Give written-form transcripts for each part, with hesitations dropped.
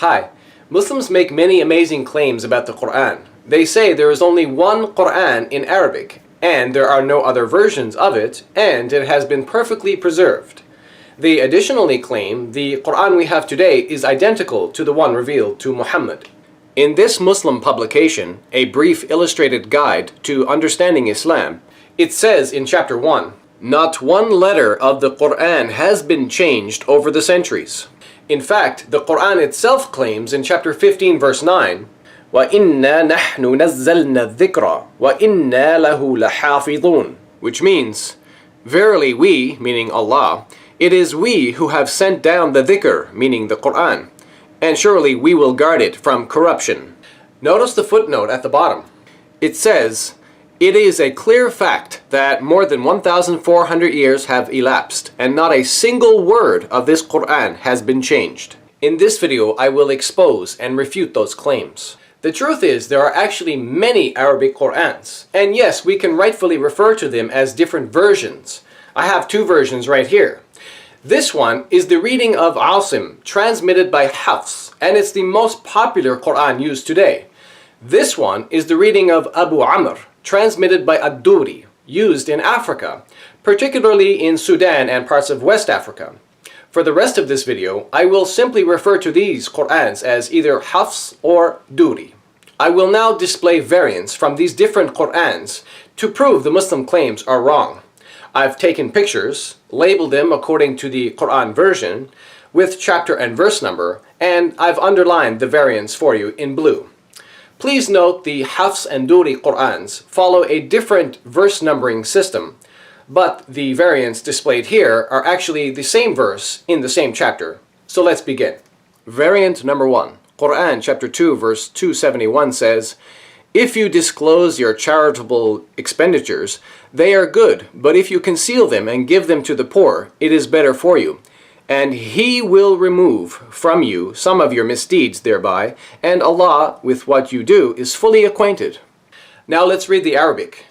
Hi. Muslims make many amazing claims about the Quran. They say there is only one Quran in Arabic, and there are no other versions of it, and it has been perfectly preserved. They additionally claim the Quran we have today is identical to the one revealed to Muhammad. In this Muslim publication, A Brief Illustrated Guide to Understanding Islam, it says in chapter 1, "Not one letter of the Quran has been changed over the centuries." In fact, the Quran itself claims in chapter 15 verse 9, وَإِنَّا نَحْنُ نَزَّلْنَا الذِّكْرَ وَإِنَّا لَهُ لَحَافِظُونَ, which means, verily we, meaning Allah, it is we who have sent down the dhikr, meaning the Quran, and surely we will guard it from corruption. Notice the footnote at the bottom. It says, "It is a clear fact that more than 1,400 years have elapsed, and not a single word of this Quran has been changed." In this video, I will expose and refute those claims. The truth is, there are actually many Arabic Qurans, and yes, we can rightfully refer to them as different versions. I have two versions right here. This one is the reading of Asim, transmitted by Hafs, and it's the most popular Quran used today. This one is the reading of Abu Amr, transmitted by Ad-Duri, used in Africa, particularly in Sudan and parts of West Africa. For the rest of this video, I will simply refer to these Qur'ans as either Hafs or Duri. I will now display variants from these different Qur'ans to prove the Muslim claims are wrong. I've taken pictures, labeled them according to the Quran version, with chapter and verse number, and I've underlined the variants for you in blue. Please note the Hafs and Duri Qur'ans follow a different verse numbering system, but the variants displayed here are actually the same verse in the same chapter. So let's begin. Variant number 1. Quran chapter 2 verse 271 says, "If you disclose your charitable expenditures, they are good, but if you conceal them and give them to the poor, it is better for you. And He will remove from you some of your misdeeds thereby, and Allah with what you do is fully acquainted." Now let's read the Arabic.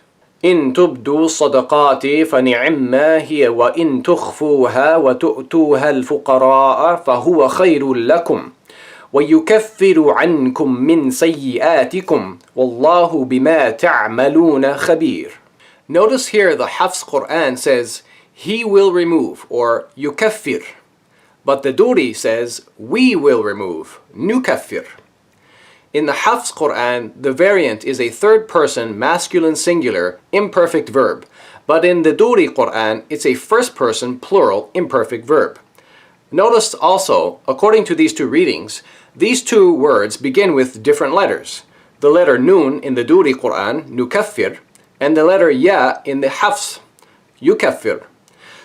إن تبدوا الصدقات فنعما هي وإن تخفوها وتؤتوها الفقراء فهو خير لكم ويكفر عنكم من سيئاتكم والله بما تعملون خبير. Notice here the Hafs Quran says, "He will remove," or yukaffir. But the Duri says, "We will remove," nukaffir. In the Hafs Quran, the variant is a third person masculine singular imperfect verb, but in the Duri Quran, it's a first person plural imperfect verb. Notice also, according to these two readings, these two words begin with different letters. The letter Nun in the Duri Quran, nukaffir, and the letter Ya in the Hafs, yukaffir.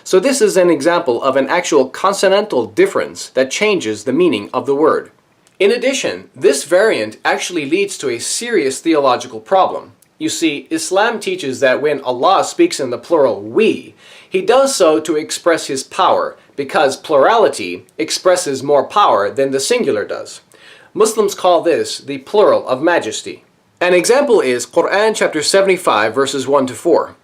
So this is an example of an actual consonantal difference that changes the meaning of the word. In addition, this variant actually leads to a serious theological problem. You see, Islam teaches that when Allah speaks in the plural we, He does so to express His power, because plurality expresses more power than the singular does. Muslims call this the plural of majesty. An example is Quran chapter 75 verses 1 to 4.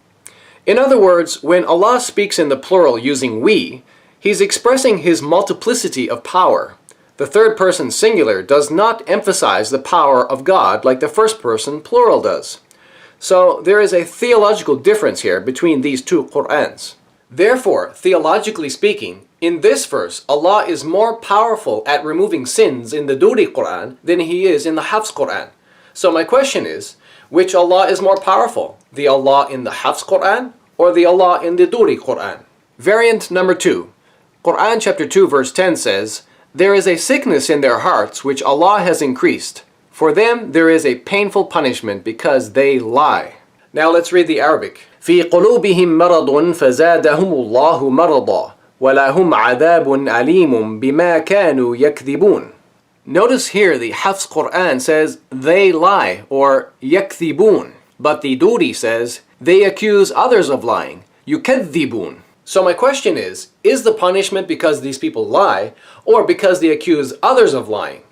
In other words, when Allah speaks in the plural using we, He's expressing His multiplicity of power. The third person singular does not emphasize the power of God like the first person plural does. So there is a theological difference here between these two Qur'ans. Therefore, theologically speaking, in this verse, Allah is more powerful at removing sins in the Duri Quran than He is in the Hafs Quran. So my question is, which Allah is more powerful? The Allah in the Hafs Quran or the Allah in the Duri Quran? Variant number 2. Quran chapter 2 verse 10 says, "There is a sickness in their hearts which Allah has increased. For them there is a painful punishment because they lie." Now let's read the Arabic. في قلوبهم مرض فزادهم الله مرضا ولهم عذاب أليم بما كانوا يكذبون. Notice here the Hafs Quran says they lie, or yakthibun, but the Duri says they accuse others of lying, yukadhibun. So my question is the punishment because these people lie, or because they accuse others of lying?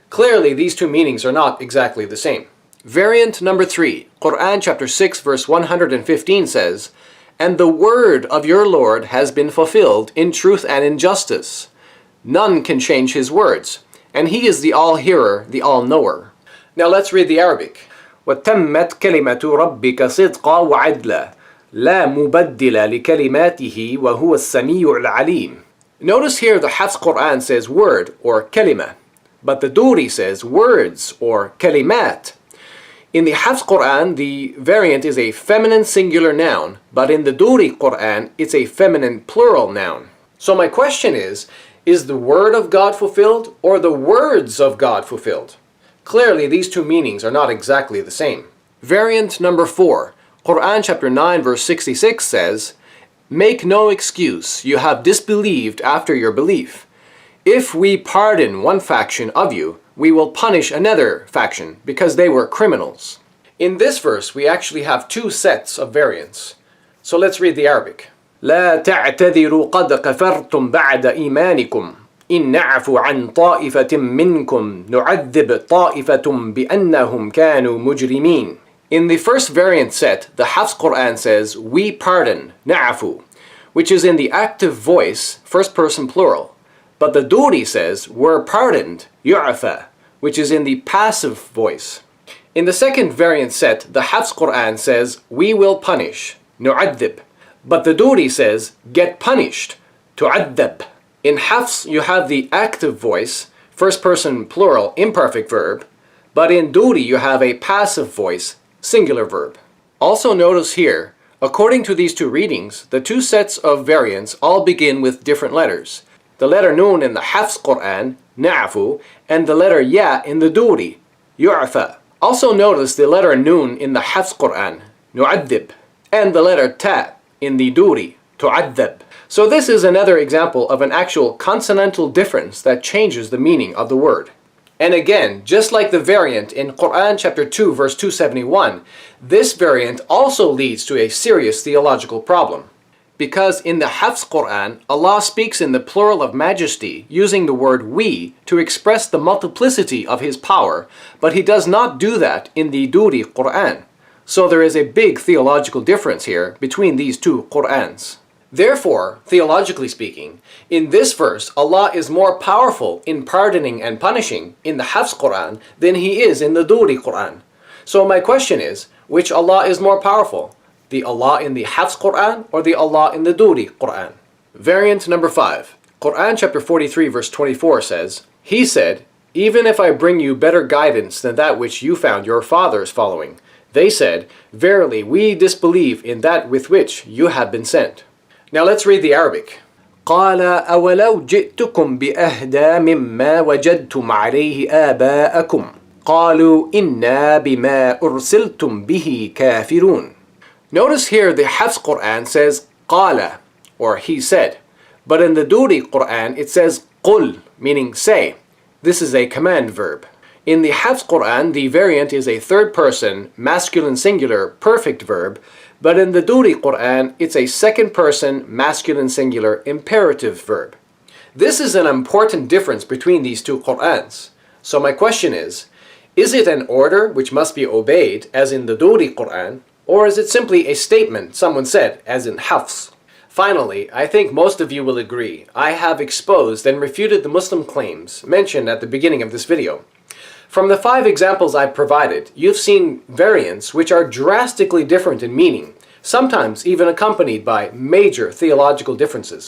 Clearly these two meanings are not exactly the same. Variant number 3, Quran chapter 6 verse 115 says, "And the word of your Lord has been fulfilled in truth and in justice. None can change His words, and He is the all-hearer, the all-knower. Now let's read the Arabic. وَتَمَّتْ كَلِمَةُ رَبِّكَ صِدْقًا وَعَدْلًا لَا مُبَدِّلَ لِكَلِمَاتِهِ وَهُوَ السَّمِيعُ الْعَلِيمُ. Notice here the Hafs Quran says word or kalima, but the Duri says words or kalimat. In the Hafs Quran, the variant is a feminine singular noun, but in the Duri Quran, it's a feminine plural noun. So my question is the word of God fulfilled or the words of God fulfilled? Clearly, these two meanings are not exactly the same. Variant number 4, Quran chapter 9 verse 66 says, "Make no excuse, you have disbelieved after your belief. If we pardon one faction of you, we will punish another faction because they were criminals." In this verse, we actually have two sets of variants. So let's read the Arabic. لا تعتذروا قد كفرتم بعد إيمانكم إن نعفو عن طائفة منكم نعذب طائفة بأنهم كانوا مجرمين. In the first variant set, the Hafs Quran says, "We pardon," na'afu, which is in the active voice, first person plural. But the Duri says, "We're pardoned," yu'afa, which is in the passive voice. In the second variant set, the Hafs Quran says, "We will punish," nu'adhib. But the Duri says, "Get punished," tu'adhab. In Hafs, you have the active voice, first person plural imperfect verb, but in Duri you have a passive voice, singular verb. Also notice here, according to these two readings, the two sets of variants all begin with different letters. The letter Nun in the Hafs Quran, na'afu, and the letter Ya in the Duri, yu'afa. Also notice the letter Nun in the Hafs Quran, nu'adhib, and the letter Ta in the Duri, tu'adhab. So this is another example of an actual consonantal difference that changes the meaning of the word. And again, just like the variant in Quran chapter 2 verse 271, this variant also leads to a serious theological problem. Because in the Hafs Quran, Allah speaks in the plural of majesty using the word we to express the multiplicity of His power, but He does not do that in the Duri Quran. So there is a big theological difference here between these two Qurans. Therefore, theologically speaking, in this verse, Allah is more powerful in pardoning and punishing in the Hafs Quran than He is in the Duri Quran. So my question is, which Allah is more powerful? The Allah in the Hafs Quran or the Allah in the Duri Quran? Variant number 5. Quran chapter 43 verse 24 says, "He said, even if I bring you better guidance than that which you found your fathers following, they said, verily we disbelieve in that with which you have been sent." Now let's read the Arabic. قال أولو جئتكم بأهدى مما وجدتم عليه آباءكم قالوا إنا بما أرسلتم به كافرون. Notice here the Hafs Quran says قال, or he said, but in the Duri Quran it says قل, meaning say. This is a command verb. In the Hafs Quran the variant is a third person, masculine singular, perfect verb, but in the Duri Quran, it's a second person, masculine singular, imperative verb. This is an important difference between these two Qurans. So my question is it an order which must be obeyed, as in the Duri Quran, or is it simply a statement someone said, as in Hafs? Finally, I think most of you will agree, I have exposed and refuted the Muslim claims mentioned at the beginning of this video. From the 5 examples I've provided, you've seen variants which are drastically different in meaning, sometimes even accompanied by major theological differences.